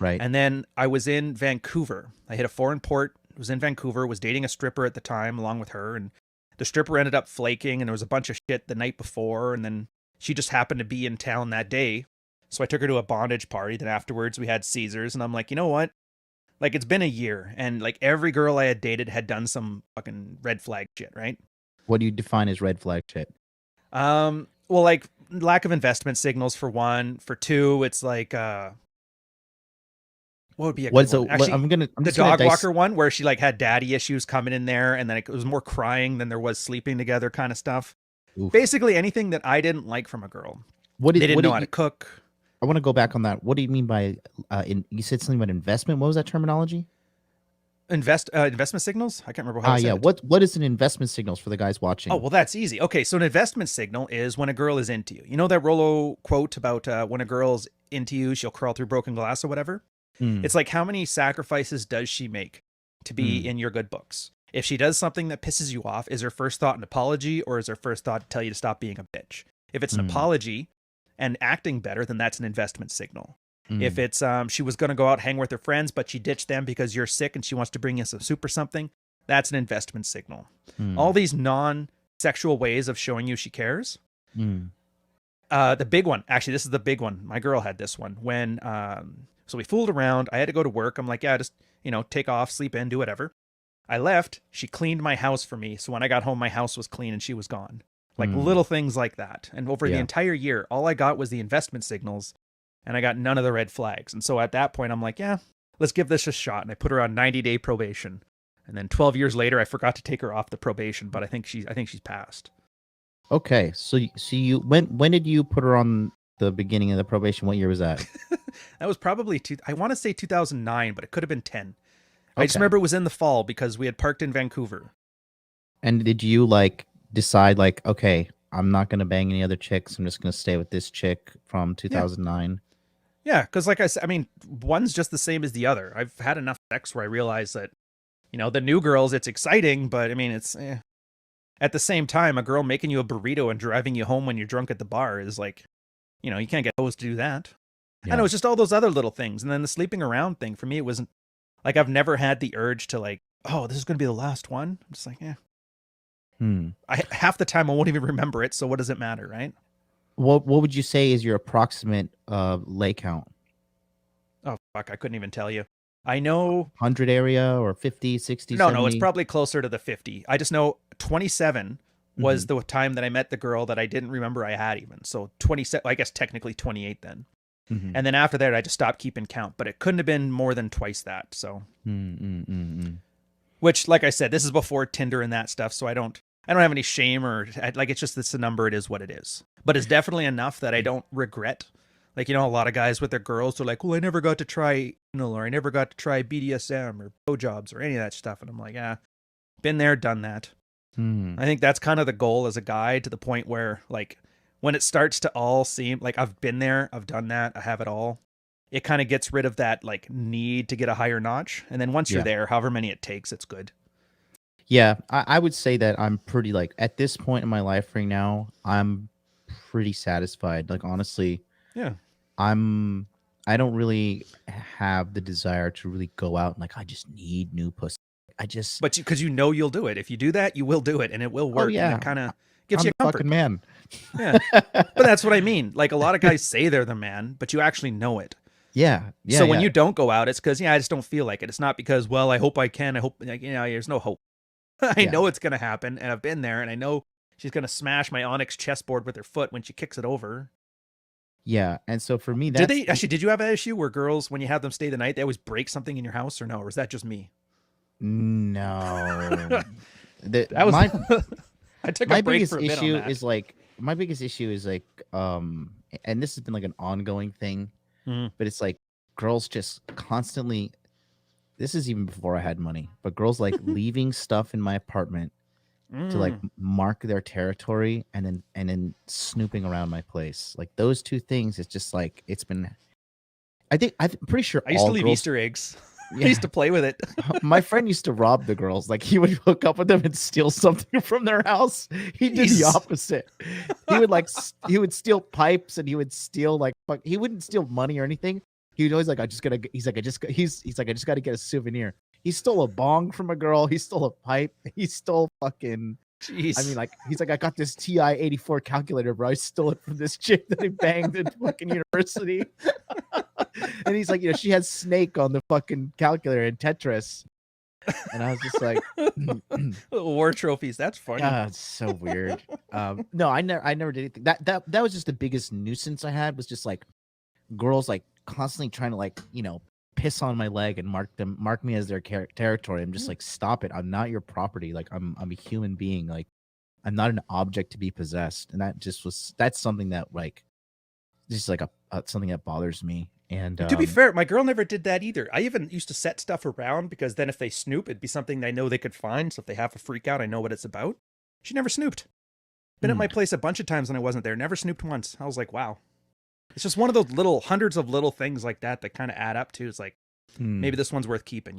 Right. And then I was in Vancouver. I hit a foreign port, was in Vancouver, was dating a stripper at the time along with her. And the stripper ended up flaking, and there was a bunch of shit the night before. And then she just happened to be in town that day. So I took her to a bondage party. Then afterwards we had Caesars, and I'm like, you know what? Like, it's been a year, and like every girl I had dated had done some fucking red flag shit, right? What do you define as red flag shit? Well, like lack of investment signals for one. For two, it's like what would be a good What's the one? what, Actually, I'm the just gonna dog walker one where she like had daddy issues coming in there, and then it was more crying than there was sleeping together kind of stuff. Oof. Basically anything that I didn't like from a girl. What They did didn't what know did how to you cook. I want to go back on that. What do you mean by you said something about investment? What was that terminology? Investment signals? I can't remember how I Yeah. said it. What is an investment signals for the guys Oh, watching? well, that's easy. Okay, so an investment signal is when a girl is into you. You know that Rollo quote about when a girl's into you, she'll crawl through broken glass or whatever? Hmm. It's like, how many sacrifices does she make to be Hmm. in your good books? If she does something that pisses you off, is her first thought an apology, or is her first thought to tell you to stop being a bitch? If it's an Hmm. apology and acting better, then that's an investment signal. If Hmm. it's she was going to go out hang with her friends, but she ditched them because you're sick and she wants to bring you some soup or something, that's an investment signal. Hmm. All these non-sexual ways of showing you she cares. Hmm. The big one, actually, this is the big one. My girl had this one when, so we fooled around. I had to go to work. I'm like, yeah, just, take off, sleep in, do whatever. I left. She cleaned my house for me. So when I got home, my house was clean and she was gone. Like Hmm. little things like that. And over the Yeah. entire year, all I got was the investment signals and I got none of the red flags. And so at that point, I'm like, yeah, let's give this a shot. And I put her on 90-day probation. And then 12 years later, I forgot to take her off the probation, but I think she's passed. Okay. So you when did you put her on the beginning of the probation? What year was that? That was probably I want to say 2009, but it could have been 10. I just Okay. remember it was in the fall because we had parked in Vancouver. And did you like decide like, okay, I'm not gonna bang any other chicks. I'm just gonna stay with this chick from Yeah. 2009? Yeah. Because, like I said, I mean, one's just the same as the other. I've had enough sex where I realize that, the new girls, it's exciting, but I mean, it's at the same time, a girl making you a burrito and driving you home when you're drunk at the bar is like, you can't get hoes to do that. I know Yeah. it's just all those other little things. And then the sleeping around thing for me, it wasn't like I've never had the urge to like, oh, this is going to be the last one. I'm just like, yeah. Hmm. Half the time I won't even remember it. So what does it matter, right? What would you say is your approximate lay count? Oh, fuck. I couldn't even tell you. I know. 100 area or 50, 60, No, it's 70? probably closer to the 50. I just know 27 was Mhm. the time that I met the girl that I didn't remember I had even. So 27, I guess technically 28 then. Mhm. And then after that, I just stopped keeping count, but it couldn't have been more than twice that. So, Mm, mm, mm, mm. which, like I said, this is before Tinder and that stuff. So I don't have any shame or like, it's just, it's a number. It is what it is, but it's definitely enough that I don't regret. Like, a lot of guys with their girls are like, well, I never got to try anal, or I never got to try BDSM or blowjobs or any of that stuff. And I'm like, yeah, been there, done that. Hmm. I think that's kind of the goal as a guy, to the point where, like, when it starts to all seem like I've been there, I've done that, I have it all, it kind of gets rid of that like need to get a higher notch. And then once you're Yeah. there, however many it takes, it's good. Yeah, I would say that I'm pretty like at this point in my life right now, I'm pretty satisfied. Like honestly, Yeah. I don't really have the desire to really go out and like I just need new pussy. I just But because you'll do it. If you do that, you will do it and it will oh work. And yeah, it kind of gives I'm you the comfort. fucking man. Yeah. But that's what I mean. Like, a lot of guys say they're the man, but you actually know it. Yeah, yeah, So when yeah. you don't go out, it's because, I just don't feel like it. It's not because, well, I hope I can. I hope, like, there's no hope. I Yeah. know it's going to happen, and I've been there, and I know she's going to smash my onyx chessboard with her foot when she kicks it over. Yeah, and so for me, that's Did you have an issue where girls, when you have them stay the night, they always break something in your house, or no? Or is that just me? no. The That was, my I took my a break biggest for a bit on issue that. is like my biggest issue is like and this has been like an ongoing thing, Mhm. but it's like girls just constantly, this is even before I had money, but girls like leaving stuff in my apartment to like mark their territory and then snooping around my place. Like those two things, it's just like it's been, I'm pretty sure I used to all leave girls. Easter eggs. I Yeah. used to play with it. My friend used to rob the girls. Like he would hook up with them and steal something from their house. He did the Jeez. opposite. He would like he would steal pipes and he would steal like he wouldn't steal money or anything, He was always like, he's like, I just got to get a souvenir. He stole a bong from a girl. He stole a pipe. He stole fucking, Jeez. I mean, like, he's like, I got this TI-84 calculator, bro. I stole it from this chick that he banged in fucking university. And he's like, she had Snake on the fucking calculator in Tetris. And I was just like, Little war trophies. That's funny. it's so weird. No, I never did anything. That was just the biggest nuisance I had, was just like girls like constantly trying to like, piss on my leg and mark me as their territory. I'm just like, stop it. I'm not your property. Like I'm a human being. Like I'm not an object to be possessed. And that's something that like, just like something that bothers me. And to be fair, my girl never did that either. I even used to set stuff around because then if they snoop, it'd be something I know they could find. So if they have a freak out, I know what it's about. She never snooped. Been at my place a bunch of times when I wasn't there. Never snooped once. I was like, wow. It's just one of those hundreds of little things like that kind of add up to. It's like, maybe this one's worth keeping,